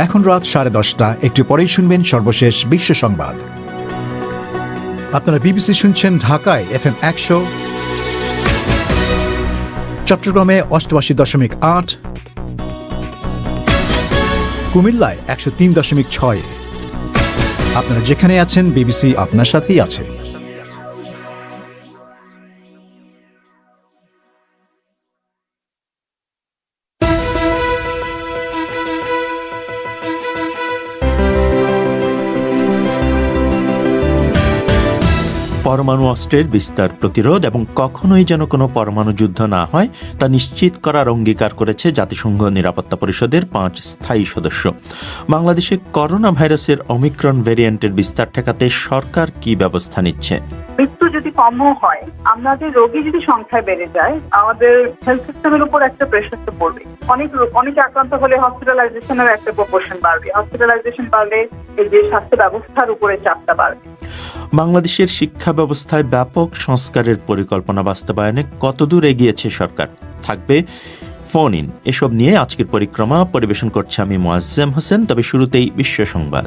এখন রাত 10:30। একটু পরেই শুনবেন সর্বশেষ বিশ্ব সংবাদ। আপনারা বিবিসি শুনছেন ঢাকায় FM 100, চট্টগ্রামে 88.8, কুমিল্লায় 103.6। আপনারা যেখানে আছেন, বিবিসি আপনার সাথেই আছে। পরমাণু অস্ত্রের বিস্তার প্রতিরোধ এবং কখনোই যেন কোনো পরমাণু যুদ্ধ না হয় তা নিশ্চিত করার অঙ্গীকার করেছে জাতিসংঘ নিরাপত্তা পরিষদের 5 স্থায়ী সদস্য। বাংলাদেশে করোনা ভাইরাসের ওমিক্রন ভ্যারিয়েন্টের বিস্তার ঠেকাতে সরকার কি ব্যবস্থা নিচ্ছে? মৃত্যু যদি কমও হয়, আমাদের রোগী যদি সংখ্যায় বেড়ে যায়, আমাদের হেলথ সিস্টেমের উপর একটা প্রেশার তো পড়বে। অনেকে আক্রান্ত হলে হসপিটালাইজেশনের একটা প্রপোর্শন বাড়বে। হসপিটালাইজেশন বাড়লে এই যে স্বাস্থ্য ব্যবস্থার উপরে চাপটা বাড়বে। বাংলাদেশের শিক্ষা ব্যবস্থায় ব্যাপক সংস্কারের পরিকল্পনা বাস্তবায়নে কতদূর এগিয়েছে সরকার? থাকবে ফোন ইন। এসব নিয়ে আজকের পরিক্রমা পরিবেশন করছে আমি মোয়াজ্জেম হোসেন। তবে শুরুতেই বিশ্ব সংবাদ।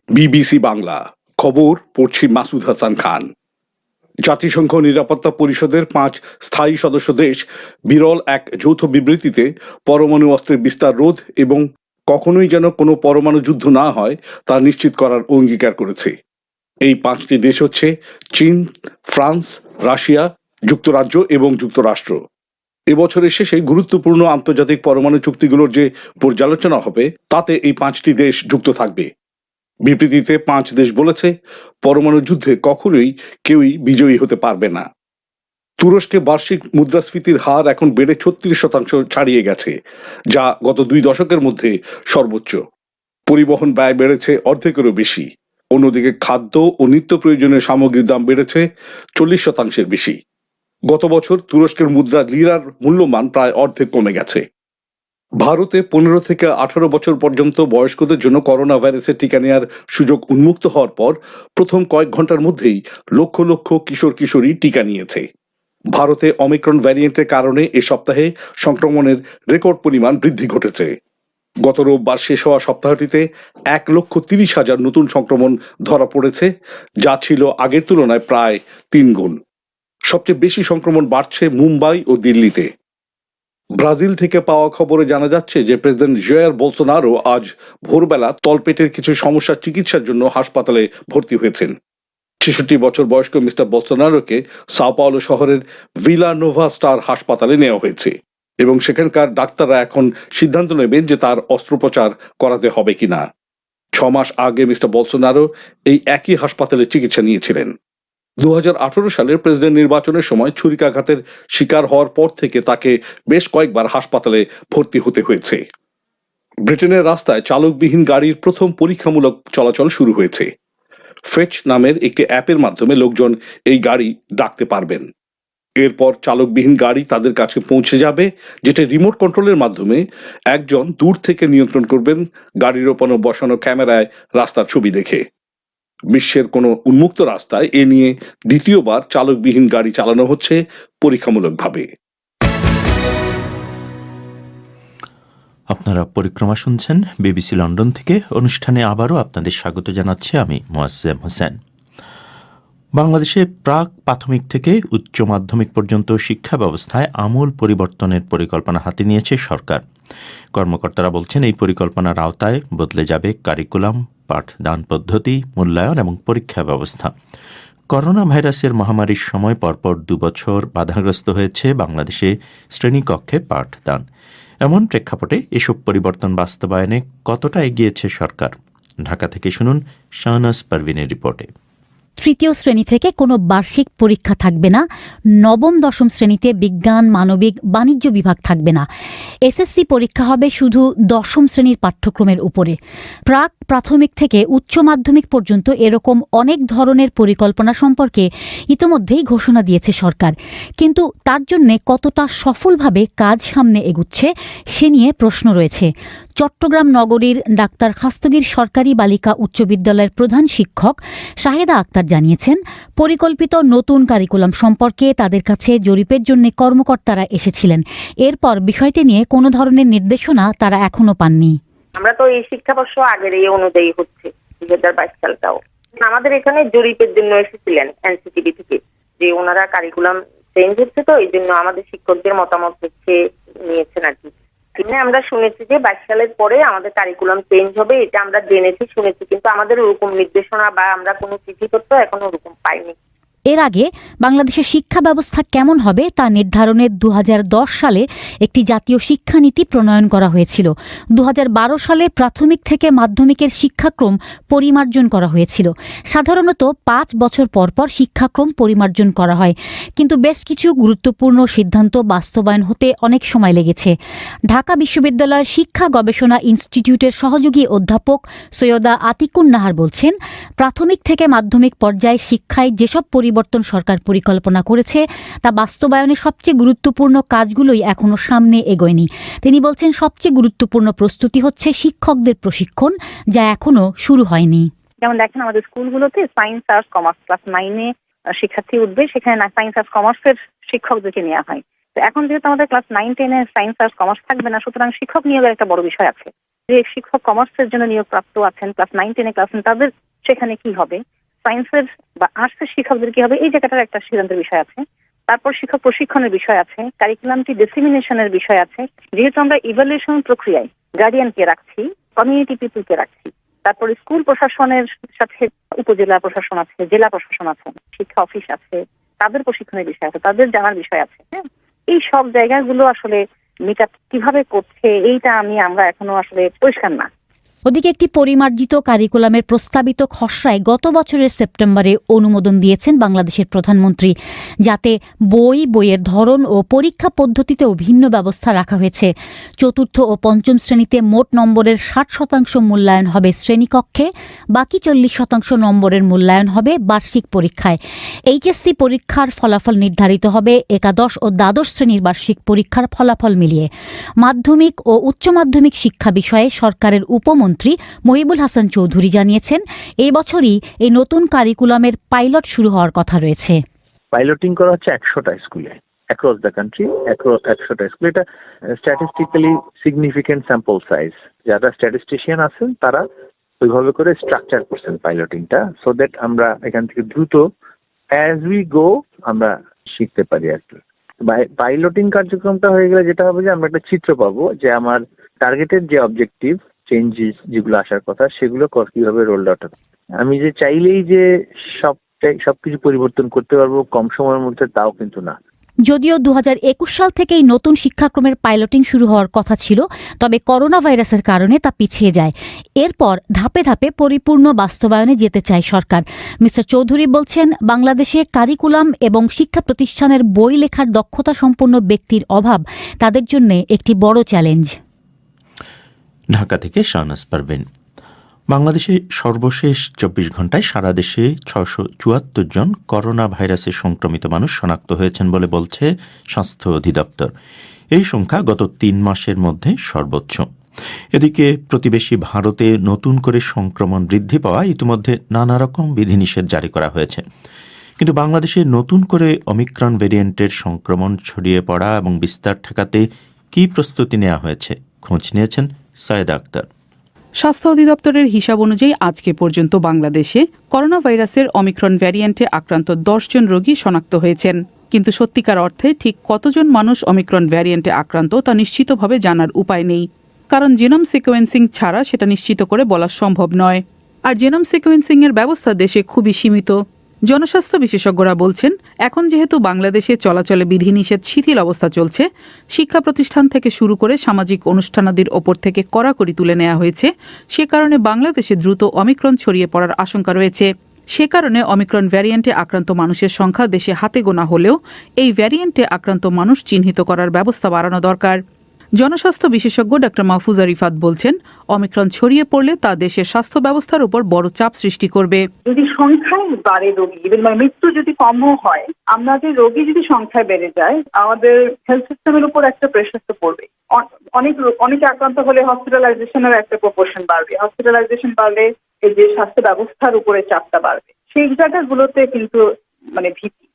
বিবিসি বাংলা খবর পড়ছি মাসুদ হাসান খান। জাতিসংঘ নিরাপত্তা পরিষদের 5 স্থায়ী সদস্য দেশ বিরল এক যৌথ বিবৃতিতে পরমাণু অস্ত্রের বিস্তার রোধ এবং কখনোই যেন কোনো পরমাণু যুদ্ধ না হয় তা নিশ্চিত করার অঙ্গীকার করেছে। এই 5টি দেশ হচ্ছে চীন, ফ্রান্স, রাশিয়া, যুক্তরাজ্য এবং যুক্তরাষ্ট্র। এবছরের শেষে গুরুত্বপূর্ণ আন্তর্জাতিক পরমাণু চুক্তিগুলোর যে পর্যালোচনা হবে তাতে এই 5টি দেশ যুক্ত থাকবে। বিবৃতিতে 5 দেশ বলেছে, পরমাণু যুদ্ধে কখনোই কেউই বিজয়ী হতে পারবে না। তুরস্কে বার্ষিক মুদ্রাস্ফীতির হার এখন বেড়ে 36% ছাড়িয়ে গেছে, যা গত 2 দশকের মধ্যে সর্বোচ্চ। পরিবহন ব্যয় বেড়েছে অর্ধেকেরও বেশি। অন্যদিকে খাদ্য ও নিত্য প্রয়োজনীয় সামগ্রীর দাম বেড়েছে 40% বেশি। গত বছর তুরস্কের মুদ্রা লিরার মূল্যমান প্রায় অর্ধেক কমে গেছে। ভারতে 15 থেকে 18 বছর পর্যন্ত বয়স্কদের জন্য করোনা ভাইরাসের টিকা নেওয়ার সুযোগ উন্মুক্ত হওয়ার পর প্রথম কয়েক ঘন্টার মধ্যেই লক্ষ লক্ষ কিশোর কিশোরী টিকা নিয়েছে। ভারতে ওমিক্রন ভ্যারিয়েন্টের কারণে এ সপ্তাহে সংক্রমণের রেকর্ড পরিমাণ বৃদ্ধি ঘটেছে। গত রোববার শেষ হওয়া সপ্তাহটিতে 1,30,000 নতুন সংক্রমণ ধরা পড়েছে, যা ছিল আগের তুলনায় প্রায় 3 গুণ। সবচেয়ে বেশি সংক্রমণ বাড়ছে মুম্বাই ও দিল্লিতে। ব্রাজিল থেকে পাওয়া খবরে জানা যাচ্ছে যে প্রেসিডেন্ট জায়ার বোলসোনারো আজ ভোরবেলা তলপেটের কিছু সমস্যার চিকিৎসার জন্য হাসপাতালে ভর্তি হয়েছেন। 66 বছর বয়স্ক মিস্টার বোলসোনারোকে সাও পাওলো শহরের ভিলা নোভা স্টার হাসপাতালে নেওয়া হয়েছে এবং সেখানকার ডাক্তাররা এখন সিদ্ধান্ত নেবেন যে তার অস্ত্রোপচার করাতে হবে কিনা। 6 মাস আগে মিস্টার বোলসোনারো এই একই হাসপাতালে চিকিৎসা নিয়েছিলেন। 2018 সালের প্রেসিডেন্ট নির্বাচনের সময় ছুরিকাঘাতের শিকার হওয়ার পর থেকে তাকে বেশ কয়েকবার হাসপাতালে ভর্তি হতে হয়েছে। ব্রিটেনের রাস্তায় চালকবিহীন গাড়ির প্রথম পরীক্ষামূলক চলাচল শুরু হয়েছে। ফেচ নামের একটি অ্যাপের মাধ্যমে লোকজন এই গাড়ি ডাকতে পারবেন। এরপর চালকবিহীন গাড়ি তাদের কাছে পৌঁছে যাবে, যেটা রিমোট কন্ট্রোলের মাধ্যমে একজন দূর থেকে নিয়ন্ত্রণ করবেন, গাড়ির ওপর বসানো ক্যামেরায় রাস্তার ছবি দেখে। বিশ্বের কোনো উন্মুক্ত রাস্তায় এ নিয়ে দ্বিতীয়বার চালকবিহীন গাড়ি চালানো হচ্ছে পরীক্ষামূলকভাবে। আপনারা পরিক্রমা শুনছেন বিবিসি লন্ডন থেকে। অনুষ্ঠানে আবারও আপনাদের স্বাগত জানাচ্ছি আমি মোয়াজ্জেম হোসেন। বাংলাদেশে প্রাক প্রাথমিক থেকে উচ্চ মাধ্যমিক পর্যন্ত শিক্ষা ব্যবস্থায় আমূল পরিবর্তনের পরিকল্পনা হাতে নিয়েছে সরকার। কর্মকর্তারা বলছেন, এই পরিকল্পনার আওতায় বদলে যাবে কারিকুলাম, পাঠদান পদ্ধতি, মূল্যায়ন এবং পরীক্ষা ব্যবস্থা। করোনা ভাইরাসের মহামারীর সময় পরপর 2 বছর বাধাগ্রস্ত হয়েছে বাংলাদেশে শ্রেণীকক্ষে পাঠদান। এমন প্রেক্ষাপটে এসব পরিবর্তন বাস্তবায়নে কতটা এগিয়েছে সরকার? ঢাকা থেকে শুনুন শাহনাজ পারভিনের রিপোর্টে। তৃতীয় শ্রেণী থেকে কোনো বার্ষিক পরীক্ষা থাকবে না। নবম দশম শ্রেণীতে বিজ্ঞান, মানবিক, বাণিজ্য বিভাগ থাকবে না। এসএসসি পরীক্ষা হবে শুধু দশম শ্রেণীর পাঠ্যক্রমের উপরে। প্রাক প্রাথমিক থেকে উচ্চ মাধ্যমিক পর্যন্ত এরকম অনেক ধরনের পরিকল্পনা সম্পর্কে ইতোমধ্যেই ঘোষণা দিয়েছে সরকার, কিন্তু তার জন্যে কতটা সফলভাবে কাজ সামনে এগুচ্ছে সে নিয়ে প্রশ্ন রয়েছে। চট্টগ্রাম নগরীর ডাক্তার খাস্তগীর সরকারি বালিকা উচ্চ বিদ্যালয়ের প্রধান শিক্ষক শাহেদা আক্তার জানিয়েছেন, পরিকল্পিত নতুন কারিকুলাম সম্পর্কে তাদের কাছে জরিপের জন্য কর্মকর্তারা এসেছিলেন। এরপর বিষয়টি নিয়ে কোনো ধরনের নির্দেশনা তারা এখনো পাননি। আমরা তো এই শিক্ষাবর্ষ আগের এই অনুযায়ী হচ্ছে 2022 সালটাও। আমাদের এখানে জরিপের জন্য এসেছিলেন এনসিটিভি থেকে, যে ওনারা কারিকুলাম চেঞ্জ হচ্ছে, তো এই জন্য আমাদের শিক্ষকদের মতামত হচ্ছে নিয়েছেন আর কি। আমরা শুনেছি যে 22 সালের পরে আমাদের কারিকুলাম চেঞ্জ হবে, এটা আমরা জেনেছি শুনেছি, কিন্তু আমাদের ওরকম নির্দেশনা বা আমরা কোনো চিঠিপত্র এখনো ওরকম পাইনি। এর আগে বাংলাদেশের শিক্ষা ব্যবস্থা কেমন হবে তা নির্ধারণে 2010 সালে একটি জাতীয় শিক্ষানীতি প্রণয়ন করা হয়েছিল। 2012 সালে প্রাথমিক থেকে মাধ্যমিকের শিক্ষাক্রম পরিমার্জন করা হয়েছিল। সাধারণত 5 বছর পর পর শিক্ষাক্রম পরিমার্জন করা হয়, কিন্তু বেশ কিছু গুরুত্বপূর্ণ সিদ্ধান্ত বাস্তবায়ন হতে অনেক সময় লেগেছে। ঢাকা বিশ্ববিদ্যালয়ের শিক্ষা গবেষণা ইনস্টিটিউটের সহযোগী অধ্যাপক সৈয়দা আতিকুন নাহার বলছেন, প্রাথমিক থেকে মাধ্যমিক পর্যায়ে শিক্ষায় যেসব পরিবর্তন সরকার পরিকল্পনা করেছে তা বাস্তবায়নে সবচেয়ে গুরুত্বপূর্ণ কাজগুলোই এখনো সামনে এগোয়নি। তিনি বলছেন, সবচেয়ে গুরুত্বপূর্ণ প্রস্তুতি হচ্ছে শিক্ষকদের প্রশিক্ষণ, যা এখনো শুরু হয়নি। যেমন দেখেন, আমাদের স্কুলগুলোতে সায়েন্স আর্টস কমার্স ক্লাস 9-এ শিক্ষার্থী উঠবে, সেখানে সায়েন্স আর্টস কমার্সের শিক্ষকদেরকে নেওয়া হয়। তো এখন যেহেতু আমাদের ক্লাস 9-10-এ সায়েন্স আর্টস কমার্স থাকবে না, সুতরাং শিক্ষক নিয়োগের একটা বড় বিষয় আছে। যে শিক্ষক কমার্সের জন্য নিয়োগপ্রাপ্ত আছেন ক্লাস 9-10-এ ক্লাস, তাদের সেখানে কি হবে, সায়েন্সের বা আর্টসের শিক্ষকদের কি হবে, এই জায়গাটার একটা সিদ্ধান্তের বিষয় আছে। তারপর শিক্ষক প্রশিক্ষণের বিষয় আছে, কারিকুলামটি ডিসেমিনেশনের বিষয় আছে। যেহেতু আমরা ইভ্যালুয়েশন প্রক্রিয়ায় গার্ডিয়ানকে রাখছি, কমিউনিটি পিপলকে রাখছি, তারপরে স্কুল প্রশাসনের সাথে উপজেলা প্রশাসন আছে, জেলা প্রশাসন আছে, শিক্ষা অফিস আছে, তাদের প্রশিক্ষণের বিষয় আছে, তাদের জানার বিষয় আছে। হ্যাঁ, এই সব জায়গাগুলো আসলে মিট আপ কিভাবে করছে এইটা আমরা এখনো আসলে পরিষ্কার না। ওদিকে একটি পরিমার্জিত কারিকুলামের প্রস্তাবিত খসড়ায় গত বছরের সেপ্টেম্বরে অনুমোদন দিয়েছেন বাংলাদেশের প্রধানমন্ত্রী, যাতে বইয়ের ধরন ও পরীক্ষা পদ্ধতিতেও ভিন্ন ব্যবস্থা রাখা হয়েছে। চতুর্থ ও পঞ্চম শ্রেণীতে মোট নম্বরের 60% মূল্যায়ন হবে শ্রেণীকক্ষে, বাকি 40% নম্বরের মূল্যায়ন হবে বার্ষিক পরীক্ষায়। এইচএসসি পরীক্ষার ফলাফল নির্ধারিত হবে একাদশ ও দ্বাদশ শ্রেণীর বার্ষিক পরীক্ষার ফলাফল মিলিয়ে। মাধ্যমিক ও উচ্চ মাধ্যমিক শিক্ষা বিষয়ে সরকারের উপমন্ত্রী মহিবুল হাসান চৌধুরী জানিয়েছেন, এই বছরই এই নতুন কারিকুলামের পাইলট শুরু হওয়ার কথা রয়েছে। পাইলটিং করা হচ্ছে 100টা স্কুলে অ্যাক্রস দ্য কান্ট্রি, 100টা স্কুল। এটা স্ট্যাটিস্টিক্যালি সিগনিফিকেন্ট স্যাম্পল সাইজ। যারা স্ট্যাটিস্টিশিয়ান আছেন তারা ওইভাবে করে স্ট্রাকচার করছেন পাইলটিংটা, সো দ্যাট আমরা এখান থেকে দ্রুত অ্যাজ উই গো আমরা শিখতে পারি আর কি। পাইলটিং কার্যক্রমটা হয়ে গেলে যেটা হবে যে আমরা একটা চিত্র পাবো যে আমার টার্গেটেড যে অবজেক্টিভ চেঞ্জেস যেগুলো আসার কথা সেগুলো কিভাবে রোল আউট হবে। আমি যে চাইলেই যে সবকিছু পরিবর্তন করতে পারবো কম সময়ের মধ্যে, তাও কিন্তু না। যদিও 2021 সাল থেকেই নতুন শিক্ষাক্রমের পাইলটিং শুরু হওয়ার কথা ছিল, তবে করোনা ভাইরাসের কারণে তা পিছিয়ে যায়। এরপর ধাপে ধাপে পরিপূর্ণ বাস্তবায়নে যেতে চায় সরকার। মিস্টার চৌধুরী বলছেন, বাংলাদেশে কারিকুলাম এবং শিক্ষা প্রতিষ্ঠানের বই লেখার দক্ষতা সম্পন্ন ব্যক্তির অভাব তাদের জন্য একটি বড় চ্যালেঞ্জ। ঢাকা থেকে শাহনাজ পারভীন। বাংলাদেশে সর্বশেষ 24 ঘন্টায় সারা দেশে 674 জন করোনা ভাইরাসে সংক্রমিত মানুষ শনাক্ত হয়েছেন বলে বলছে স্বাস্থ্য অধিদপ্তর। এই সংখ্যা গত 3 মাসের মধ্যে সর্বোচ্চ। এদিকে প্রতিবেশী ভারতে নতুন করে সংক্রমণ বৃদ্ধি পাওয়া ইতিমধ্যে নানা রকম বিধিনিষেধ জারি করা হয়েছে, কিন্তু বাংলাদেশে নতুন করে ওমিক্রন ভেরিয়েন্টের সংক্রমণ ছড়িয়ে পড়া এবং বিস্তার ঠেকাতে কী প্রস্তুতি নেওয়া হয়েছে, খোঁজ নিয়েছেন সায়েদা আক্তার। স্বাস্থ্য অধিদপ্তরের হিসাব অনুযায়ী আজকে পর্যন্ত বাংলাদেশে করোনা ভাইরাসের ওমিক্রন ভ্যারিয়েন্টে আক্রান্ত 10 জন রোগী শনাক্ত হয়েছেন, কিন্তু সত্যিকার অর্থে ঠিক কতজন মানুষ ওমিক্রন ভ্যারিয়েন্টে আক্রান্ত তা নিশ্চিতভাবে জানার উপায় নেই, কারণ জিনোম সিকোয়েন্সিং ছাড়া সেটা নিশ্চিত করে বলা সম্ভব নয়। আর জিনোম সিকোয়েন্সিং এর ব্যবস্থা দেশে খুবই সীমিত। জনস্বাস্থ্য বিশেষজ্ঞরা বলছেন, এখন যেহেতু বাংলাদেশে চলাচলে বিধিনিষেধ শিথিল অবস্থা চলছে, শিক্ষা প্রতিষ্ঠান থেকে শুরু করে সামাজিক অনুষ্ঠানাদির ওপর থেকে কড়াকড়ি তুলে নেওয়া হয়েছে, সে কারণে বাংলাদেশে দ্রুত ওমিক্রন ছড়িয়ে পড়ার আশঙ্কা রয়েছে। সে কারণে ওমিক্রন ভ্যারিয়েন্টে আক্রান্ত মানুষের সংখ্যা দেশে হাতে গোনা হলেও এই ভ্যারিয়েন্টে আক্রান্ত মানুষ চিহ্নিত করার ব্যবস্থা বাড়ানো দরকার। জনস্বাস্থ্য বিশেষজ্ঞ ডক্টর মাহফুজা রিফাত বলছেন, অমিক্রন ছড়িয়ে পড়লে তা দেশের স্বাস্থ্য ব্যবস্থার উপর বড় চাপ সৃষ্টি করবে। যদি সংখ্যায় বাড়ে রোগী, মৃত্যু যদি কমও হয়, আমাদের রোগী যদি সংখ্যায় বেড়ে যায়, আমাদের হেলথ সিস্টেমের উপর একটা প্রেশার তো পড়বে। অনেকে আক্রান্ত হলে হসপিটালাইজেশনের একটা প্রপোর্শন বাড়বে। হসপিটালাইজেশন বাড়লে এই যে স্বাস্থ্য ব্যবস্থার উপরে চাপটা বাড়বে, সেই জায়গাগুলোতে কিন্তু মানে ভীতি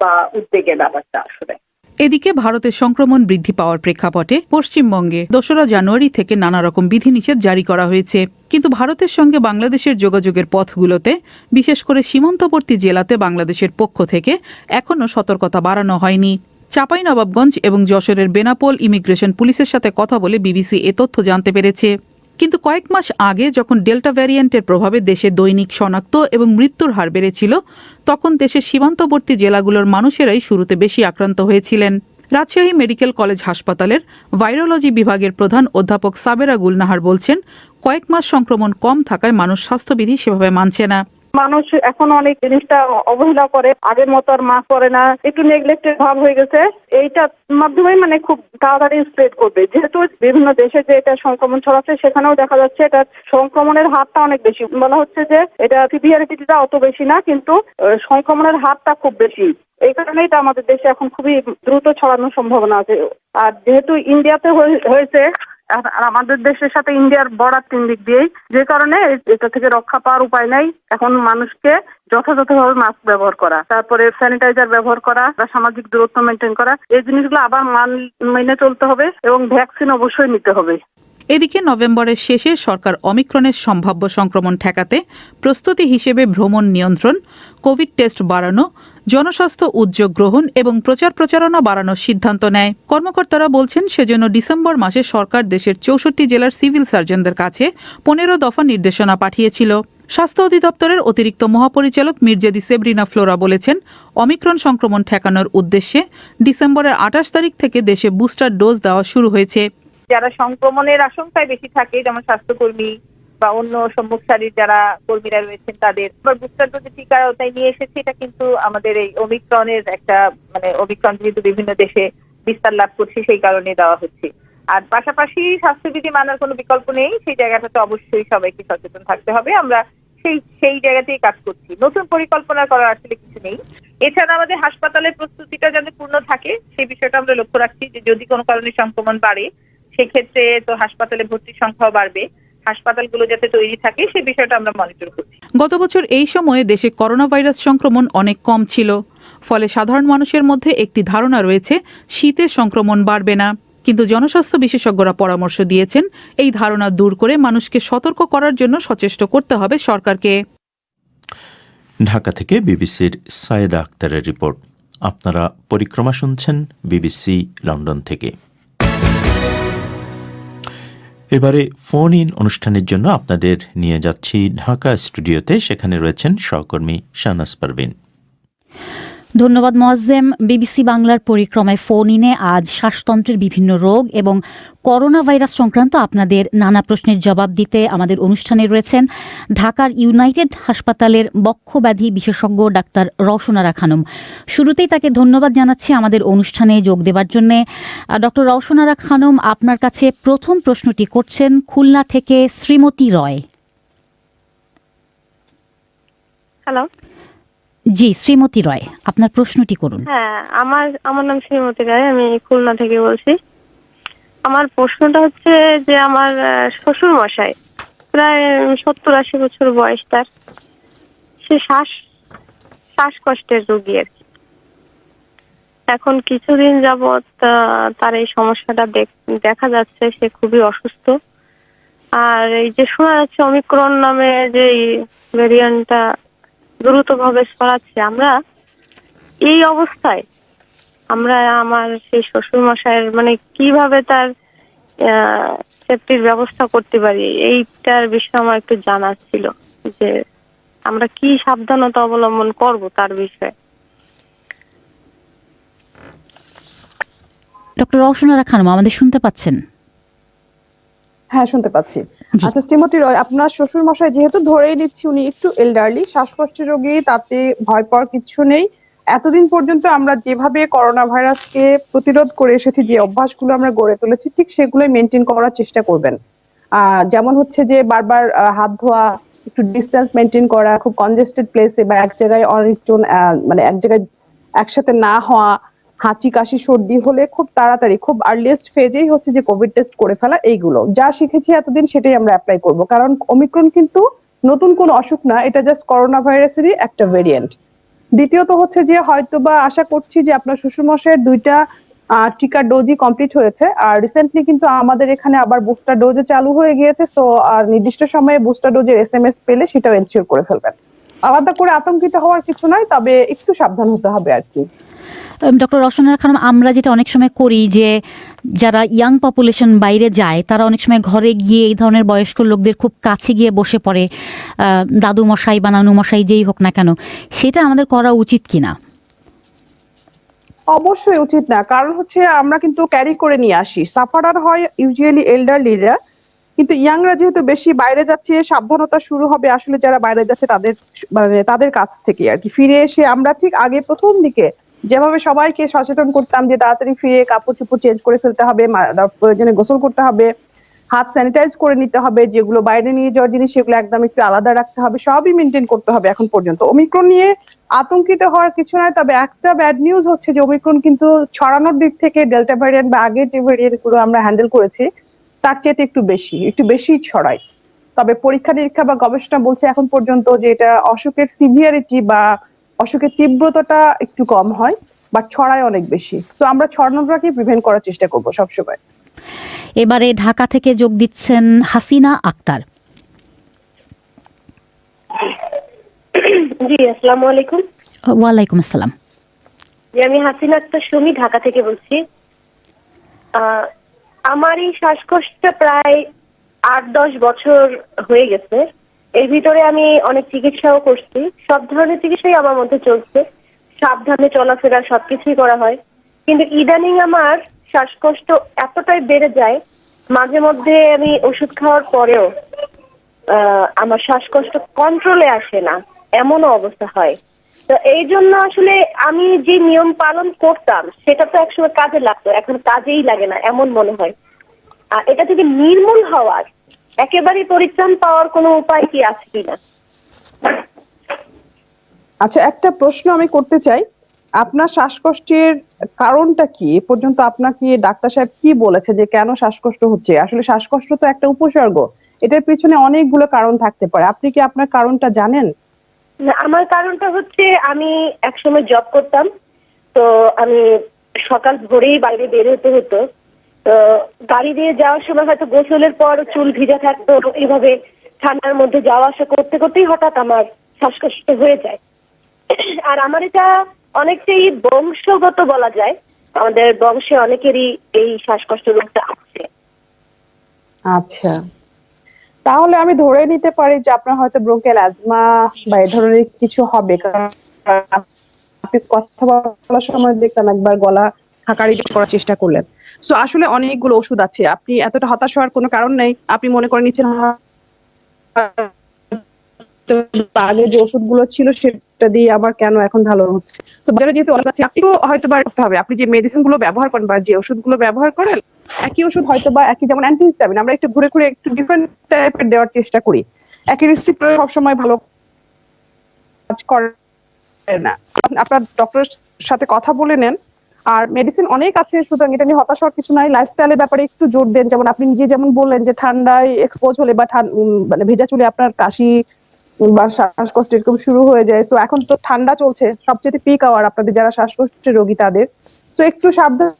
বা উদ্বেগের ব্যাপারটা আসলে। এদিকে ভারতের সংক্রমণ বৃদ্ধি পাওয়ার প্রেক্ষাপটে পশ্চিমবঙ্গে 2রা জানুয়ারি থেকে নানা রকম বিধিনিষেধ জারি করা হয়েছে। কিন্তু ভারতের সঙ্গে বাংলাদেশের যোগাযোগের পথগুলোতে, বিশেষ করে সীমান্তবর্তী জেলাতে বাংলাদেশের পক্ষ থেকে এখনও সতর্কতা বাড়ানো হয়নি। চাঁপাইনবাবগঞ্জ এবং যশোরের বেনাপোল ইমিগ্রেশন পুলিশের সাথে কথা বলে বিবিসি এ তথ্য জানতে পেরেছে। কিন্তু কয়েক মাস আগে যখন ডেল্টা ভ্যারিয়েন্টের প্রভাবে দেশে দৈনিক শনাক্ত এবং মৃত্যুর হার বেড়েছিল, তখন দেশের সীমান্তবর্তী জেলাগুলোর মানুষেরাই শুরুতে বেশি আক্রান্ত হয়েছিলেন। রাজশাহী মেডিকেল কলেজ হাসপাতালের ভাইরোলজি বিভাগের প্রধান অধ্যাপক সাবেরা গুলনাহার বলছেন, কয়েক মাস সংক্রমণ কম থাকায় মানুষ স্বাস্থ্যবিধি সেভাবে মানছে না। মানুষ এখন অনেক জিনিসটা অবহেলা করে, আগের মতো আর মাস্ক পরে না, একটু নেগলেক্টেড ভাব হয়ে গেছে। এইটার মাধ্যমে মানে খুব তাড়াতাড়ি স্প্রেড করবে, যেহেতু বিভিন্ন দেশে যে এটা সংক্রমণ ছড়াচ্ছে সেখানেও দেখা যাচ্ছে এটা সংক্রমণের হারটা অনেক বেশি। বলা হচ্ছে যে এটা সিভিয়ারিটিটা অত বেশি না, কিন্তু সংক্রমণের হারটা খুব বেশি। এই কারণে এটা আমাদের দেশে এখন খুবই দ্রুত ছড়ানোর সম্ভাবনা আছে। আর যেহেতু ইন্ডিয়াতে হয়েছে, আর আমাদের দেশের সাথে ইন্ডিয়ার বর্ডার 3 দিক দিয়েই, যে কারণে এটা থেকে রক্ষা পাওয়ার উপায় নাই। এখন মানুষকে যথাযথভাবে মাস্ক ব্যবহার করা, তারপরে স্যানিটাইজার ব্যবহার করা, সামাজিক দূরত্ব মেনটেন করা, এই জিনিসগুলো আবার মেনে চলতে হবে এবং ভ্যাকসিন অবশ্যই নিতে হবে। এদিকে নভেম্বরের শেষে সরকার অমিক্রনের সম্ভাব্য সংক্রমণ ঠেকাতে প্রস্তুতি হিসেবে ভ্রমণ নিয়ন্ত্রণ, কোভিড টেস্ট বাড়ানো, জনস্বাস্থ্য উদ্যোগ গ্রহণ এবং প্রচারণা বাড়ানোর সিদ্ধান্ত নেয়। কর্মকর্তারা বলছেন, সেজন্য ডিসেম্বর মাসে সরকার দেশের 64 জেলার সিভিল সার্জনদের কাছে 15 দফা নির্দেশনা পাঠিয়েছিল। স্বাস্থ্য অধিদপ্তরের অতিরিক্ত মহাপরিচালক মির্জাদি সেব্রিনা ফ্লোরা বলেছেন, অমিক্রন সংক্রমণ ঠেকানোর উদ্দেশ্যে ডিসেম্বরের 28 তারিখ থেকে দেশে বুস্টার ডোজ দেওয়া শুরু হয়েছে। যারা সংক্রমণের আশঙ্কায় বেশি থাকে, যেমন স্বাস্থ্যকর্মী বা অন্য সম্মুখ সারির যারা কর্মীরা রয়েছেন, তাদের বুস্টার ডোজে টিকা আওতায় নিয়ে এসেছে। এটা কিন্তু আমাদের এই ওমিক্রনের একটা মানে ওমিক্রন যেহেতু বিভিন্ন দেশে বিস্তার লাভ করছে, সেই কারণে দেওয়া হচ্ছে। আর পাশাপাশি স্বাস্থ্যবিধি মানার কোনো বিকল্প নেই, সেই জায়গাটাতে অবশ্যই সবাইকে সচেতন থাকতে হবে। আমরা সেই জায়গাতেই কাজ করছি, নতুন পরিকল্পনা করার আসলে কিছু নেই। এছাড়া আমাদের হাসপাতালের প্রস্তুতিটা যাতে পূর্ণ থাকে সেই বিষয়টা আমরা লক্ষ্য রাখছি, যে যদি কোনো কারণে সংক্রমণ বাড়ে সেক্ষেত্রে তো হাসপাতালে ভর্তির সংখ্যাও বাড়বে, হাসপাতালগুলো যাতে তৈরি থাকে সেই বিষয়টা আমরা মনিটর করছি। গত বছর এই সময়ে দেশে করোনা ভাইরাস সংক্রমণ অনেক কম ছিল, ফলে সাধারণ মানুষের মধ্যে একটি ধারণা রয়েছে শীতে সংক্রমণ বাড়বে না। কিন্তু জনস্বাস্থ্য বিশেষজ্ঞরা পরামর্শ দিয়েছেন, এই ধারণা দূর করে মানুষকে সতর্ক করার জন্য সচেষ্ট করতে হবে সরকারকে। ঢাকা থেকে বিবিসির সায়েদা আক্তারের রিপোর্ট। আপনারা পরিক্রমা শুনছেন বিবিসি লন্ডন থেকে। এবারে ফোন ইন অনুষ্ঠানের জন্য আপনাদের নিয়ে যাচ্ছি ঢাকা স্টুডিওতে। সেখানে রয়েছেন সহকর্মী শাহনাজ পারভীন। ধন্যবাদ মোয়াজ্জেম। বিবিসি বাংলার পরিক্রমায় ফোন ইনে আজ শ্বাসতন্ত্রের বিভিন্ন রোগ এবং করোনা ভাইরাস সংক্রান্ত আপনাদের নানা প্রশ্নের জবাব দিতে আমাদের অনুষ্ঠানে রয়েছেন ঢাকার ইউনাইটেড হাসপাতালের বক্ষব্যাধি বিশেষজ্ঞ ডাক্তার রওশনারা খানম। শুরুতেই তাকে ধন্যবাদ জানাচ্ছি আমাদের অনুষ্ঠানে যোগ দেওয়ার জন্য। ডক্টর রওশনারা খানম, আপনার কাছে প্রথম প্রশ্নটি করছেন খুলনা থেকে শ্রীমতী রয়। হ্যালো। জি, শ্রীমতী রয়, আপনার প্রশ্নটি করুন। হ্যাঁ, আমার নাম শ্রীমতী রায়, আমি খুলনা থেকে বলছি। আমার প্রশ্নটা হচ্ছে যে আমার শ্বশুর মশাই প্রায় 70-80 বছর বয়স, তার সে শ্বাসকষ্টের রোগী আর কি। এখন কিছুদিন যাবৎ তার এই সমস্যাটা দেখা যাচ্ছে, সে খুবই অসুস্থ। আর এই যে শোনা যাচ্ছে অমিক্রন নামে যে ভেরিয়েন্টটা দ্রুতভাবে ছড়াচ্ছে, আমরা এই অবস্থায় আমার সেই শ্বশুর মশাইয়ের মানে কিভাবে তার সেফটির ব্যবস্থা করতে পারি, এইটার বিষয়ে আমার একটু জানার ছিল, যে আমরা কি সাবধানতা অবলম্বন করব তার বিষয়ে। ডক্টর রওশনারা খানম, আমাদের শুনতে পাচ্ছেন? হ্যাঁ, শুনতে পাচ্ছি। আচ্ছা শ্রীমতী রয়, আপনার শ্বশুর মশাই যেহেতু ধরেই নিচ্ছি উনি একটু এল্ডারলি, শ্বাসকষ্টের রোগী, তাতে ভয় পাওয়ার কিছু নেই। এতদিন পর্যন্ত আমরা যেভাবে করোনা ভাইরাসকে প্রতিরোধ করে এসেছি, যে অভ্যাসগুলো আমরা গড়ে তুলেছি, ঠিক সেগুলোই মেনটেন করার চেষ্টা করবেন। যেমন হচ্ছে যে বারবার হাত ধোয়া, একটু ডিস্টেন্স মেনটেন করা, খুব কনজেস্টেড প্লেসে বা এক জায়গায় অনেকজন মানে এক জায়গায় একসাথে না হওয়া, হাঁচি কাশি সর্দি হলে খুব তাড়াতাড়ি খুব আর্লিয়েস্ট ফেজেই হচ্ছে যে কোভিড টেস্ট করে ফেলা, এইগুলো যা শিখেছি এতদিন সেটাই আমরা অ্যাপ্লাই করব, কারণ ওমিক্রন কিন্তু নতুন কোনো অসুখ না, এটা জাস্ট করোনা ভাইরাসেরই একটা ভেরিয়েন্ট। দ্বিতীয়ত হচ্ছে যে হয়তোবা আশা করছি যে আপনার শ্বশুরমশাইয়ের 2টা টিকার ডোজই কমপ্লিট হয়েছে, আর রিসেন্টলি কিন্তু আমাদের এখানে আবার বুস্টার ডোজও চালু হয়ে গিয়েছে। সো আর নির্দিষ্ট সময়ে বুস্টার ডোজের SMS পেলে সেটাও এনশিওর করে ফেলবেন। আলাদা করে আতঙ্কিত হওয়ার কিছু নয়, তবে একটু সাবধান হতে হবে আর কি। ডক্টর রওশনারা খানম, আমরা যেটা অনেক সময় করি যে যারা ইয়াং পপুলেশন বাইরে যায় তারা অনেক সময় ঘরে গিয়ে এই ধরনের বয়স্ক লোকদের খুব কাছে গিয়ে বসে পড়ে, দাদু মশাই বা নানু মশাই যেই হোক না কেন, সেটা আমাদের করা উচিত কিনা? অবশ্যই উচিত না, কারণ হচ্ছে আমরা কিন্তু ক্যারি করে নিয়ে আসি। সাফারার হয় ইউজুয়ালি এল্ডারলিরা, কিন্তু ইয়াংরা যেহেতু বেশি বাইরে যাচ্ছে, সাবধানতা শুরু হবে আসলে যারা বাইরে যাচ্ছে তাদের কাছ থেকে আর কি। ফিরে এসে আমরা ঠিক আগে প্রথম দিকে যেভাবে সবাইকে সচেতন করতাম যে তাড়াতাড়ি ফিরে কাপড় চোপড় চেঞ্জ করে ফেলতে হবে, প্রয়োজনে গোসল করতে হবে, হাত স্যানিটাইজ করে নিতে হবে, যেগুলো বাইরে নিয়ে যাওয়ার জিনিস সেগুলো একদম একটু আলাদা রাখতে হবে, সবই মেনটেন করতে হবে। এখন পর্যন্ত ওমিক্রন নিয়ে আতঙ্কিত হওয়ার কিছু নয়, তবে একটা ব্যাড নিউজ হচ্ছে যে ওমিক্রন কিন্তু ছড়ানোর দিক থেকে ডেল্টা ভ্যারিয়েন্ট বা আগের যে ভ্যারিয়েন্ট গুলো আমরা হ্যান্ডেল করেছি তার চেয়ে একটু বেশি ছড়ায়। তবে পরীক্ষা নিরীক্ষা বা গবেষণা বলছে এখন পর্যন্ত যে এটা অসুখের সিভিয়ারিটি বা অসুখের তীব্রতাটা একটু কম হয়, বাট ছড়ায় অনেক বেশি। সো আমরা ছড়ানোটাকে প্রিভেন্ট করার চেষ্টা করবো সবসময়। এবারে ঢাকা থেকে যোগ দিচ্ছেন হাসিনা আক্তার। জি, আসসালামু আলাইকুম। ওয়ালাইকুম আসসালাম। আমি হাসিনা আক্তার সুমি, ঢাকা থেকে বলছি। আমার এই শ্বাসকষ্টটা প্রায় 8-10 বছর হয়ে গেছে। এর ভিতরে আমি অনেক চিকিৎসাও করছি, সব ধরনের চিকিৎসাই আমার মধ্যে চলছে, সাবধানে চলাফেরা সবকিছুই করা হয়। কিন্তু ইদানিং আমার শ্বাসকষ্ট এতটাই বেড়ে যায়, মাঝে মধ্যে আমি ওষুধ খাওয়ার পরেও আমার শ্বাসকষ্ট কন্ট্রোলে আসে না, এমনও অবস্থা হয়। তো এই জন্য আসলে আমি যে নিয়ম পালন করতাম সেটা তো একসময় কাজে লাগতো, এখন কাজেই লাগে না এমন মনে হয়। আর এটা থেকে নির্মূল হওয়ার, একেবারে পরিত্রাণ পাওয়ার কোনো উপায় কি আছে কিনা? আচ্ছা, একটা প্রশ্ন আমি করতে চাই, আপনার শ্বাসকষ্টের কারণটা কি? এ পর্যন্ত আপনাকে ডাক্তার সাহেব কি বলেছে যে কেন শ্বাসকষ্ট হচ্ছে? আসলে শ্বাসকষ্ট তো একটা উপসর্গ, এটার পিছনে অনেকগুলো কারণ থাকতে পারে। আপনি কি আপনার কারণটা জানেন? না, আমার কারণটা হচ্ছে আমি একসময় জব করতাম, তো আমি সকাল ভোরেই বাইরে বের হতে হতো। তো গাড়ি দিয়ে যাওয়ার সময় হয়তো গোসলের পর চুল ভিজা থাকতো, এইভাবে ঠান্ডার মধ্যে যাওয়া আসা করতে করতেই হঠাৎ আমার শ্বাসকষ্ট হয়ে যায়। আর আমার এটা অনেকটাই বংশগত বলা যায়, আমাদের বংশে অনেকেরই এই শ্বাসকষ্ট রোগটা আছে। আচ্ছা, তাহলে আমি ধরে নিতে পারি যে আপনার হয়তো ব্রঙ্কিয়াল অ্যাজমা বা এই ধরনের কিছু হবে, কারণ আপনি কথা বলার সময় দেখলাম একবার গলা হাঁকারি করার চেষ্টা করলেন। সো আসলে অনেকগুলো ওষুধ আছে, আপনি এতটা হতাশ হওয়ার কোনো কারণ নেই। আপনি মনে করে নিচ্ছেন আগে যে ওষুধগুলো ছিল সেটা দিয়ে আমার কেন এখন ভালো হচ্ছে। তো বাজারে যেহেতু অনেক আছে, আপনি হয়তো বা করতে হবে, আপনি যে মেডিসিন গুলো ব্যবহার করেন বা যে ওষুধগুলো ব্যবহার করেন একই ওষুধ হয়তো বা একই, যেমন অ্যান্টিহিস্টামিন আমরা একটু ঘুরে ঘুরে একটু ডিফারেন্ট টাইপের দেওয়ার চেষ্টা করি, একই রেসিপি সবসময় ভালো কাজ করে না। আপনার ডক্টরের সাথে কথা বলে নেন। আর মেডিসিন অনেক আছে, সুতরাং এটা নিয়ে হতাশ হওয়ার কিছু নাই। লাইফস্টাইলের ব্যাপারে একটু জোর দেন, যেমন আপনি নিজে যেমন বললেন যে ঠান্ডায় এক্সপোজ হলে বা মানে ভেজা চুলে আপনার কাশি বা শ্বাসকষ্ট এরকম শুরু হয়ে যায়। সো এখন তো ঠান্ডা চলছে, সবচেয়ে পিক আওয়ার আপনাদের যারা শ্বাসকষ্টের রোগী তাদের। সো একটু সাবধান,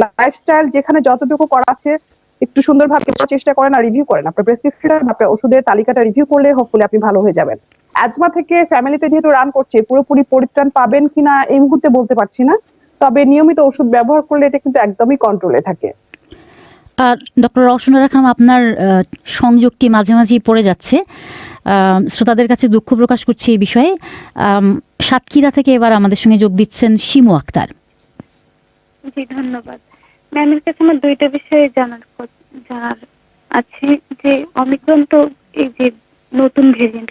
লাইফস্টাইল যেখানে যতটুকু করা আছে একটু সুন্দরভাবে চেষ্টা করেন আর রিভিউ করেন। আপনার প্রেসক্রিপশন, আপনার ওষুধের তালিকাটা রিভিউ করলে হোপফুলি আপনি ভালো হয়ে যাবেন। অ্যাজমা থেকে ফ্যামিলিতে যেহেতু রান করছে, পুরোপুরি পরিত্রাণ পাবেন কিনা এই মুহূর্তে বলতে পারছি না, তবে নিয়মিত ওষুধ ব্যবহার করলে এটা কিন্তু একদমই কন্ট্রোলে থাকে। ডক্টর রওশনারা খানম, আপনার সংযোগটি মাঝে মাঝেই পড়ে যাচ্ছে, শ্রোতাদের কাছে দুঃখ প্রকাশ করছি এই বিষয়ে। সাতক্ষীরা থেকে এবার আমাদের সঙ্গে যোগ দিচ্ছেন শিমু আক্তার। জি, ধন্যবাদ। ম্যামের কাছে আমার দুইটা বিষয়ে জানার আছে, যে অমিক্রন তো এই যে নতুন ভেরিয়েন্ট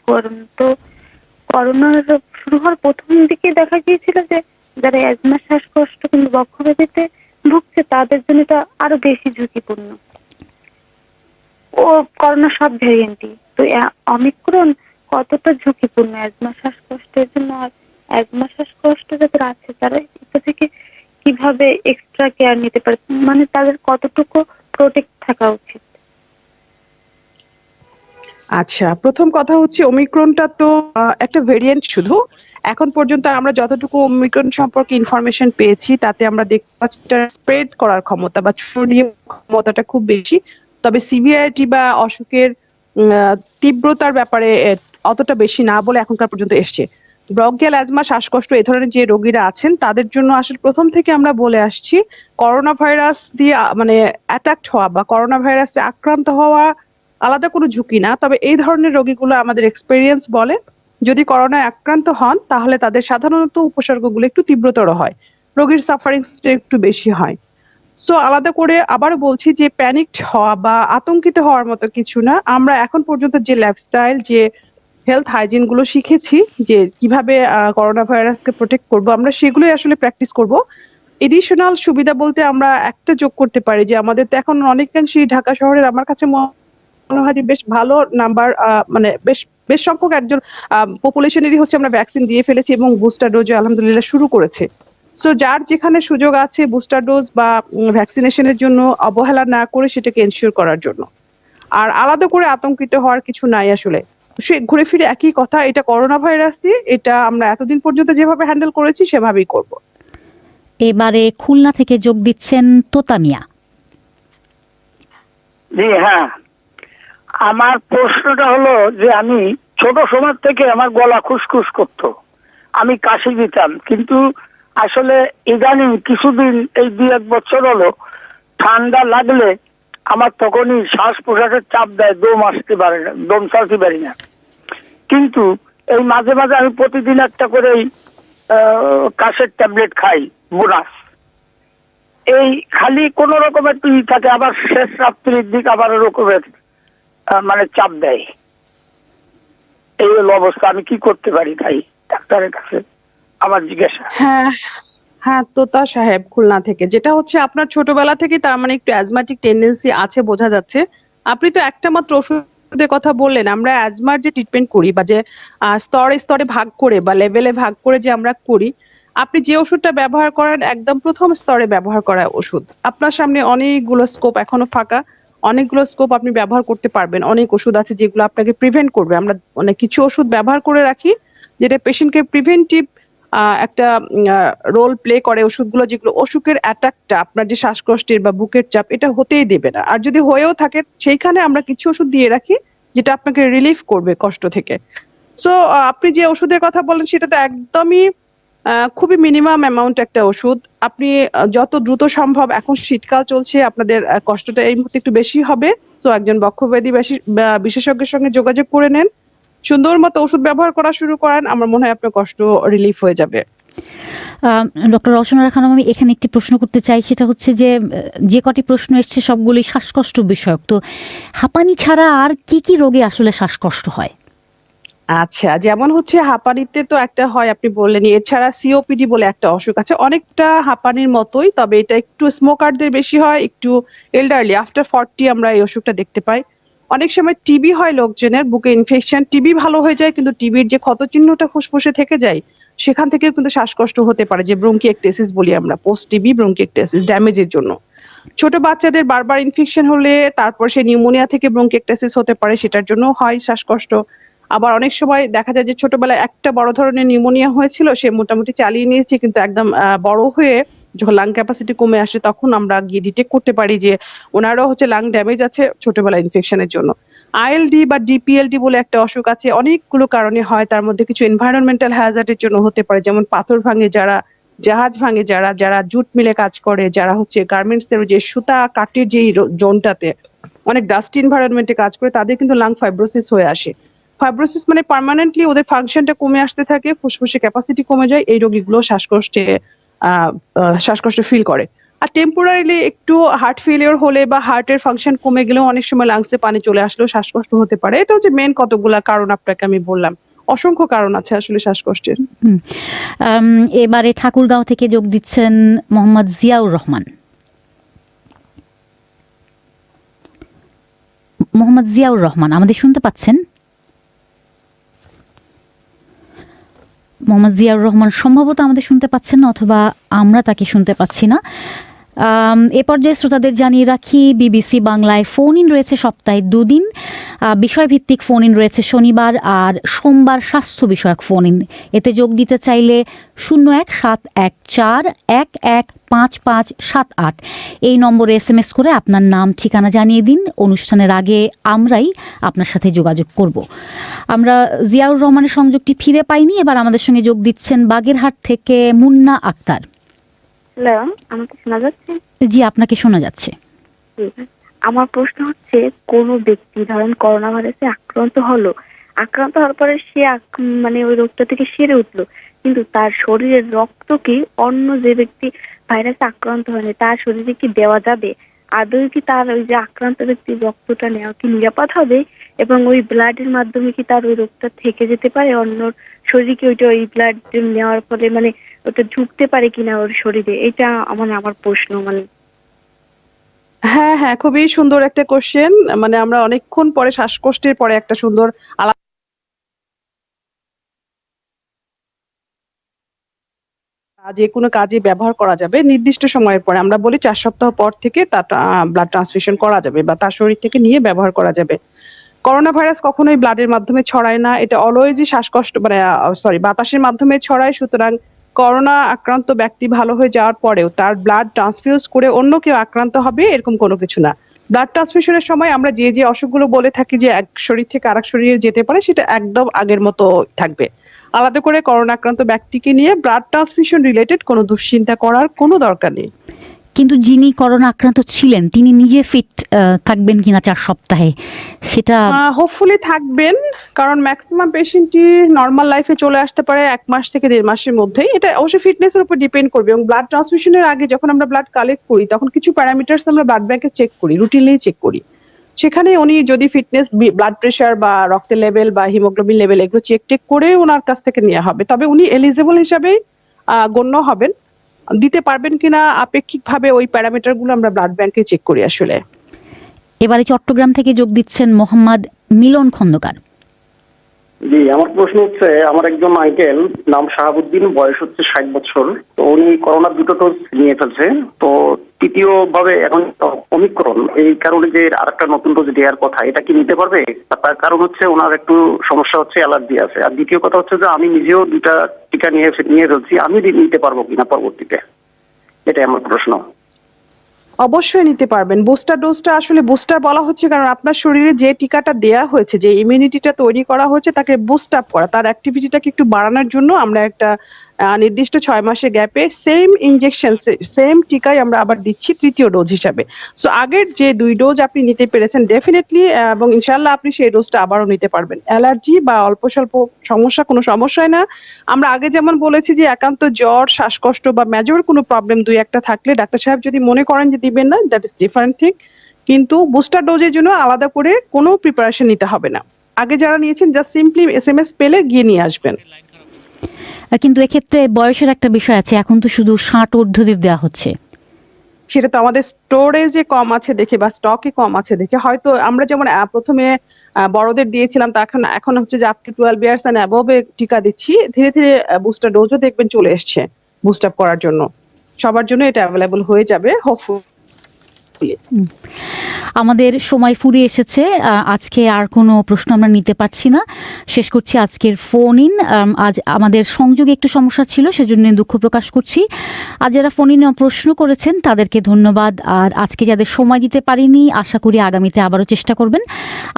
করোনার শুরু হওয়ার প্রথম দিকে দেখা গিয়েছিল যে যারা অ্যাজমা, শ্বাসকষ্ট কিন্তু বক্ষব্যাধিতে ভুগছে তাদের জন্য এটা আরো বেশি ঝুঁকিপূর্ণ। ও করোনা সব ভেরিয়েন্টই তো, অমিক্রন কতটা ঝুঁকিপূর্ণ অ্যাজমা শ্বাসকষ্টের জন্য? আর অ্যাজমা শ্বাসকষ্ট যাদের কিভাবে এক্সট্রা কেয়ার নিতে পারে, মানে তাদের কতটুকু প্রোটেক্ট থাকা উচিত? আচ্ছা, প্রথম কথা হচ্ছে ওমিক্রনটা তো একটা ভেরিয়েন্ট শুধু। এখন পর্যন্ত আমরা যতটুকু ওমিক্রন সম্পর্কে ইনফরমেশন পেয়েছি তাতে আমরা দেখতে পাচ্ছি স্প্রেড করার ক্ষমতা বা ছড়িয়ে ক্ষমতাটা খুব বেশি, তবে সিভিয়ারিটি বা অসুখের তীব্রতার ব্যাপারে অতটা বেশি না বলে এখনকার পর্যন্ত এসছে। ব্রঙ্কিয়াল অ্যাজমা, শ্বাসকষ্ট এই ধরনের যে রোগীরা আছেন তাদের জন্য আসলে প্রথম থেকে আমরা বলে আসছি করোনা ভাইরাস দিয়ে মানে অ্যাটাকড হওয়া বা করোনা ভাইরাসে আক্রান্ত হওয়া আলাদা কোনো ঝুঁকি না, তবে এই ধরনের রোগীগুলো আমাদের এক্সপেরিয়েন্স বলে যদি করোনায় আক্রান্ত হন তাহলে তাদের সাধারণত উপসর্গগুলো একটু তীব্রতর হয়, রোগীর সাফারিংসটা একটু বেশি হয়। সো আলাদা করে আবারও বলছি যে প্যানিকড হওয়া বা আতঙ্কিত হওয়ার মতো কিছু না। আমরা এখন পর্যন্ত যে লাইফস্টাইল, যে হেলথ হাইজিন গুলো শিখেছি যে কিভাবে করোনা ভাইরাসকে প্রোটেক্ট করব, আমরা সেগুলোই আসলে প্র্যাকটিস করব। এডিশনাল সুবিধা বলতে আমরা একটা যোগ করতে পারি যে আমাদের তো এখন অনেকাংশই ঢাকা শহরের আমার কাছে মনে হয় যে বেশ ভালো নাম্বার, মানে বেশ সংখ্যক একজন পপুলেশনেরই হচ্ছে আমরা ভ্যাকসিন দিয়ে ফেলেছি এবং বুস্টার ডোজ আলহামদুলিল্লাহ শুরু করেছে। সো যার যেখানে সুযোগ আছে বুস্টার ডোজ বা ভ্যাকসিনেশনের জন্য অবহেলা না করে সেটাকে এনশিওর করার জন্য। আর আলাদা করে আতঙ্কিত হওয়ার কিছু নাই আসলে, সে ঘুরে ফিরে একই কথা, এটা করোনা ভাইরাসই, এটা আমরা এতদিন পর্যন্ত যেভাবে হ্যান্ডেল করেছি সেভাবেই করব। এবারে খুলনা থেকে যোগ দিচ্ছেন তোতা মিয়া। জি হ্যাঁ, আমার প্রশ্নটা হলো যে আমি ছোট সময় থেকে আমার গলা খুসখুস করতো, আমি কাশি দিতাম, কিন্তু আসলে ইদানিং কিছুদিন এই 2-1 বছর হলো ঠান্ডা লাগলে আমার তখনই শ্বাস প্রশ্বাসের চাপ দেয়, দম আসতে পারে না, দম ছাড়তে পারি না। কিন্তু এই মাঝে মাঝে আমি প্রতিদিন একটা করেই কাশের ট্যাবলেট খাই, বোনাস। এই খালি কোন রকমের তুই থাকে, আবার শেষ রাত্রির দিক আবার রকমের মানে চাপ দেয়। এই হলো অবস্থা, আমি কি করতে পারি ভাই, ডাক্তারের কাছে আমার জিজ্ঞাসা। হ্যাঁ তোতা সাহেব খুলনা থেকে, যেটা হচ্ছে আপনার ছোটবেলা থেকে তার মানে একটু অ্যাজমাটিক টেন্ডেন্সি আছে বোঝা যাচ্ছে। আপনি তো একটা মাত্র ওষুধের কথা বললেন, আমরা অ্যাজমার যে ট্রিটমেন্ট করি বা যে স্তরে স্তরে ভাগ করে বা লেভেলে ভাগ করে যে আমরা করি, আপনি যে ওষুধটা ব্যবহার করেন একদম প্রথম স্তরে ব্যবহার করা ওষুধ। আপনার সামনে অনেকগুলো স্কোপ এখনো ফাঁকা, অনেকগুলো স্কোপ আপনি ব্যবহার করতে পারবেন। অনেক ওষুধ আছে যেগুলো আপনাকে প্রিভেন্ট করবে। আমরা অনেক কিছু ওষুধ ব্যবহার করে রাখি যেটা পেশেন্টকে প্রিভেন্টিভ একটা রোল প্লে করে, ওষুধগুলো যেগুলো অসুখের অ্যাটাকটা আপনার যে শ্বাসকষ্টের বা বুকের চাপ এটা হতেই দেবে না, আর যদি হয়েও থাকে সেইখানে আমরা কিছু ওষুধ দিয়ে রাখি যেটা আপনাকে রিলিফ করবে কষ্ট থেকে। সো আপনি যে ওষুধের কথা বলেন সেটা তো একদমই খুবই মিনিমাম অ্যামাউন্ট একটা ওষুধ। আপনি যত দ্রুত সম্ভব, এখন শীতকাল চলছে, আপনাদের কষ্টটা এই মুহূর্তে একটু বেশি হবে, সো একজন বক্ষব্যাধি বিশেষজ্ঞের সঙ্গে যোগাযোগ করে নেন, সুন্দর মতো ওষুধ ব্যবহার করা শুরু করেন, আমার মনে হয় আপনার কষ্ট রিলিফ হয়ে যাবে। ডক্টর রওশনারা খানম, আমি এখানে একটি প্রশ্ন করতে চাই, সেটা হচ্ছে যে কটি প্রশ্ন এসছে সবগুলি শ্বাসকষ্ট বিষয়ক, তো হাঁপানি ছাড়া আর কি কি রোগে আসলে শ্বাসকষ্ট হয়? আচ্ছা, যেমন হচ্ছে হাঁপানিতে তো একটা হয় আপনি বললেন, এছাড়া সিওপিডি বলে একটা অসুখ আছে, অনেকটা হাঁপানির মতোই, তবে এটা একটু স্মোকারদের বেশি হয়, একটু এল্ডারলি আফটার 40 আমরা এই অসুখটা দেখতে পাই। অনেক সময় টিবি হয় লোকজনের, বুকে ইনফেকশন, টিবি ভালো হয়ে যায় কিন্তু টিবির যে ক্ষত চিহ্নটা ফুসফুসে থেকে যায় সেখান থেকেও কিন্তু শ্বাসকষ্ট হতে পারে, যে ব্রঙ্কিয়েক্টেসিস বলি আমরা, পোস্ট টিবি ব্রঙ্কিয়েক্টেসিস ড্যামেজের জন্য। ছোট বাচ্চাদের বারবার ইনফেকশন হলে তারপর সে নিউমোনিয়া থেকে ব্রঙ্কিয়েক্টেসিস হতে পারে, সেটার জন্য হয় শ্বাসকষ্ট। আবার অনেক সময় দেখা যায় যে ছোটবেলায় একটা বড় ধরনের নিউমোনিয়া হয়েছিল, সে মোটামুটি চালিয়ে নিয়েছে, কিন্তু একদম বড় হয়ে যখন লাং ক্যাপাসিটি কমে আসে তখন আমরা গিয়ে ডিটেক্ট করতে পারি যে ওনারও হচ্ছে লাং ড্যামেজ আছে ছোটবেলা ইনফেকশনের জন্য। আইএলডি বা ডিপিএলডি বলে একটা অসুখ আছে, অনেকগুলো কারণে হয়, তার মধ্যে কিছু এনভায়রনমেন্টাল হ্যাজার্ডের জন্য হতে পারে, যেমন পাথর ভাঙে যারা, জাহাজ ভাঙে যারা, যারা জুট মিলে কাজ করে, যারা হচ্ছে গার্মেন্টস এর যে সুতা কাটের যে জোনটাতে অনেক ডাস্ট এনভায়রনমেন্টে কাজ করে, তাদের কিন্তু লাং ফাইব্রোসিস হয়ে আসে। ফাইব্রোসিস মানে পার্মানেন্টলি ওদের ফাংশনটা কমে আসতে থাকে, ফুসফুসে ক্যাপাসিটি কমে যায়, এই রোগীগুলো শ্বাসকষ্ট ফিল করে। আর টেম্পোরারিলি একটু হার্ট ফেলিওর হলে বা হার্টের ফাংশন কমে গেলেও অনেক সময় লাংসে পানি চলে আসলেও শ্বাসকষ্ট হতে পারে। এটা হচ্ছে মেন কতগুলা কারণ আপনাকে আমি বললাম, অসংখ্য কারণ আছে আসলে শ্বাসকষ্টের। এবারে ঠাকুরগাঁও থেকে যোগ দিচ্ছেন মোহাম্মদ জিয়াউর রহমান। মোহাম্মদ জিয়াউর রহমান, আমাদের শুনতে পাচ্ছেন? মোহাম্মদ জিয়াউর রহমান সম্ভবত আমাদের শুনতে পাচ্ছেন না, অথবা আমরা তাকে শুনতে পাচ্ছি না। এ পর্যায়ে শ্রোতাদের জানিয়ে রাখি, বিবিসি বাংলায় ফোন ইন রয়েছে সপ্তাহে 2 দিন। বিষয়ভিত্তিক ফোন ইন রয়েছে শনিবার আর সোমবার স্বাস্থ্য বিষয়ক ফোন ইন। এতে যোগ দিতে চাইলে 017141155578 এই নম্বরে SMS করে আপনার নাম ঠিকানা জানিয়ে দিন। অনুষ্ঠানের আগে আমরাই আপনার সাথে যোগাযোগ করব। আমরা জিয়াউর রহমানের সংযোগটি ফিরে পাইনি, এবার আমাদের সঙ্গে যোগ দিচ্ছেন বাগেরহাট থেকে মুন্না আক্তার। হ্যালো, আমাকে শোনা যাচ্ছে? জি, আপনাকে শোনা যাচ্ছে। আমার প্রশ্ন হচ্ছে, কোনো ব্যক্তি ধরেন করোনা ভাইরাসে আক্রান্ত হওয়ার পরে সে মানে ওই রোগটা থেকে সেরে উঠলো, কিন্তু তার শরীরের রক্ত কি অন্য যে ব্যক্তি ভাইরাসে আক্রান্ত হয়নি তার শরীরে কি দেওয়া যাবে? আদৌ কি তার ওই যে আক্রান্ত ব্যক্তির রক্তটা নেওয়া কি নিরাপদ হবে? এবং ওই ব্লাডের মাধ্যমে কি তার ওই রোগটা থেকে যেতে পারে অন্য শরীরে? ওইটা ওই ব্লাড নেওয়ার ফলে মানে ওটা ঢুকতে পারে কিনা ওর শরীরে? এটা আমার প্রশ্ন। মানে হ্যাঁ, খুবই সুন্দর একটা কোশ্চেন। মানে আমরা অনেকক্ষণ পরে শ্বাসকষ্টের পরে একটা সুন্দর যে কোনো কাজে ব্যবহার করা যাবে নির্দিষ্ট সময়ের পরে। আমরা বলি 4 সপ্তাহ পর থেকে তার ব্লাড ট্রান্সফিউশন করা যাবে বা তার শরীর থেকে নিয়ে ব্যবহার করা যাবে। করোনা ভাইরাস কখনোই ব্লাডের মাধ্যমে ছড়ায় না, এটা অলওয়েজই শ্বাসকষ্ট বাতাসের মাধ্যমে ছড়ায়। সুতরাং করোনা আক্রান্ত ব্যক্তি ভালো হয়ে যাওয়ার পরেও তার ব্লাড ট্রান্সফিউজ করে অন্য কেউ আক্রান্ত হবে এরকম কোনো কিছু না। ব্লাড ট্রান্সফিউশনের সময় আমরা যে অসুখগুলো বলে থাকি যে এক শরীর থেকে আরেক শরীরে যেতে পারে, সেটা একদম আগের মতো থাকবে। আলাদা করে করোনা আক্রান্ত ব্যক্তিকে নিয়ে ব্লাড ট্রান্সফিউশন রিলেটেড কোনো দুশ্চিন্তা করার কোনো দরকার নেই। কিন্তু যিনি করোনা আক্রান্ত ছিলেন তিনি নিজে ফিট থাকবেন কিনা 4 সপ্তাহে, সেটা হোপফুলি থাকবেন, কারণ ম্যাক্সিমাম পেশেন্টই নর্মাল লাইফে চলে আসতে পারে 1 মাস থেকে 1.5 মাসের মধ্যেই। এটা অবশ্যই ফিটনেসের উপর ডিপেন্ড করবে। এবং ব্লাড ট্রান্সফিউশনের আগে যখন আমরা ব্লাড কালেক্ট করি তখন কিছু প্যারামিটারস আমরা ব্লাড ব্যাংকে চেক করি, রুটিনলি চেক করি। সেখানে উনি যদি ফিটনেস, ব্লাড প্রেশার বা রক্তের লেভেল বা হিমোগ্লোবিন লেভেল এগুলো চেক করে ওনার কাছ থেকে নেওয়া হবে। তবে উনি এলিজিবল হিসাবে গণ্য হবেন। দিতে পারবেন কিনা আপেক্ষিকভাবে ওই প্যারামিটার গুলো আমরা ব্লাড ব্যাংকে চেক করি আসলে। এবারে চট্টগ্রাম থেকে যোগ দিচ্ছেন মোহাম্মদ মিলন খন্দকার। জি, আমার প্রশ্ন হচ্ছে, আমার একজন আঙ্কেল নাম শাহাবুদ্দিন, বয়স হচ্ছে 60 বছর। তো উনি করোনার 2টো ডোজ নিয়ে ফেলছে। তো তৃতীয় ভাবে এখন ওমিক্রন, এই কারণে যে আরেকটা নতুন ডোজ দেওয়ার কথা, এটা কি নিতে পারবে? তার কারণ হচ্ছে ওনার একটু সমস্যা হচ্ছে, অ্যালার্জি আছে। আর দ্বিতীয় কথা হচ্ছে যে আমি নিজেও 2টা টিকা নিয়ে ফেলছি, আমি নিতে পারবো কিনা পরবর্তীতে, এটাই আমার প্রশ্ন। অবশ্যই নিতে পারবেন। বুস্টার ডোজটা আসলে বুস্টার বলা হচ্ছে কারণ আপনার শরীরে যে টিকাটা দেয়া হয়েছে, যে ইমিউনিটিটা তৈরি করা হয়েছে, তাকে বুস্ট আপ করা, তার অ্যাক্টিভিটিটাকে একটু বাড়ানোর জন্য আমরা একটা নির্দিষ্ট 6 মাসের গ্যাপে সেম ইনজেকশন, সেম টিকাই আমরা আবার দিচ্ছি তৃতীয় ডোজ হিসাবে। সো আগের যে 2 ডোজ আপনি নিতে পেরেছেন ডেফিনেটলি, এবং ইনশাআল্লাহ আপনি সেই ডোজটা আবারও নিতে পারবেন। অ্যালার্জি বা অল্প স্বল্প সমস্যা কোনো সমস্যাই না। আমরা আগে যেমন বলেছি যে একান্ত জ্বর, শ্বাসকষ্ট বা মেজর কোনো প্রবলেম 2-1টা থাকলে ডাক্তার সাহেব যদি মনে করেন যে দিবেন না, দ্যাট ইজ ডিফারেন্ট থিং। কিন্তু বুস্টার ডোজের জন্য আলাদা করে কোনো প্রিপারেশন নিতে হবে না। আগে যারা নিয়েছেন জাস্ট সিম্পলি SMS পেলে গিয়ে নিয়ে আসবেন। কিন্তু এক্ষেত্রে বয়সের একটা বিষয় আছে, এখন তো শুধু 60 ঊর্ধ্বদের দেওয়া হচ্ছে। সেটা তো আমাদের স্টোরেজে কম আছে দেখে বা স্টকে কম আছে দেখে, হয়তো আমরা যেমন প্রথমে বড়দের দিয়েছিলাম, তা এখন হচ্ছে যে up to 12 years and above টিকা দিচ্ছি। ধীরে ধীরে বুস্টার ডোজও দেখবেন চলে এসছে বুস্ট আপ করার জন্য। সবার জন্য এটা অ্যাভেলেবল হয়ে যাবে হোপফুলি। আমাদের সময় ফুরিয়ে এসেছে, আজকে আর কোনো প্রশ্ন আমরা নিতে পারছি না। শেষ করছি আজকের ফোন ইন। আজ আমাদের সংযোগে একটু সমস্যা ছিল, সেজন্য দুঃখ প্রকাশ করছি। আজ যারা ফোন ইন প্রশ্ন করেছেন তাদেরকে ধন্যবাদ। আর আজকে যাদের সময় দিতে পারিনি, আশা করি আগামীতে আবারও চেষ্টা করবেন।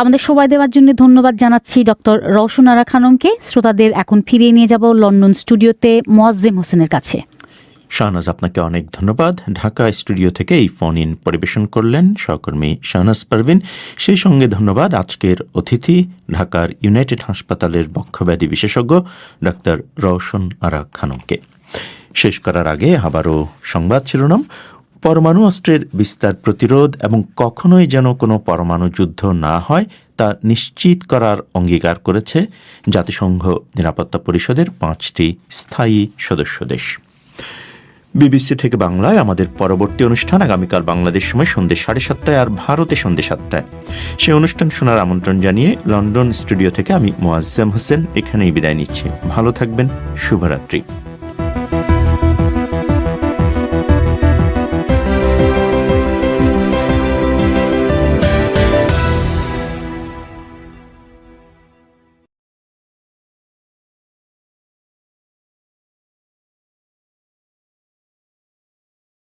আমাদের সময় দেওয়ার জন্য ধন্যবাদ জানাচ্ছি ডক্টর রওশন আরা খানমকে। শ্রোতাদের এখন ফিরিয়ে নিয়ে যাব লন্ডন স্টুডিওতে মোয়াজ্জেম হোসেনের কাছে। শাহনাজ, আপনাকে অনেক ধন্যবাদ। ঢাকা স্টুডিও থেকে এই ফোন ইন পরিবেশন করলেন সহকর্মী শাহনাজ পারভিন। সেই সঙ্গে ধন্যবাদ আজকের অতিথি ঢাকার ইউনাইটেড হাসপাতালের বক্ষব্যাধি বিশেষজ্ঞ ডাক্তার রওশন আরা খানমকে। শেষ করার আগে আবারও সংবাদ শিরোনাম। পরমাণু অস্ত্রের বিস্তার প্রতিরোধ এবং কখনোই যেন কোনো পরমাণু যুদ্ধ না হয় তা নিশ্চিত করার অঙ্গীকার করেছে জাতিসংঘ নিরাপত্তা পরিষদের 5টি স্থায়ী সদস্য দেশ। বিবিসি থেকে বাংলায় আমাদের পরবর্তী অনুষ্ঠান আগামীকাল বাংলাদেশ সময় সন্ধ্যে 7:30 আর ভারতে সন্ধ্যে 7টায়। সেই অনুষ্ঠান শোনার আমন্ত্রণ জানিয়ে লন্ডন স্টুডিও থেকে আমি মোয়াজ্জেম হোসেন এখানেই বিদায় নিচ্ছি। ভালো থাকবেন, শুভরাত্রি।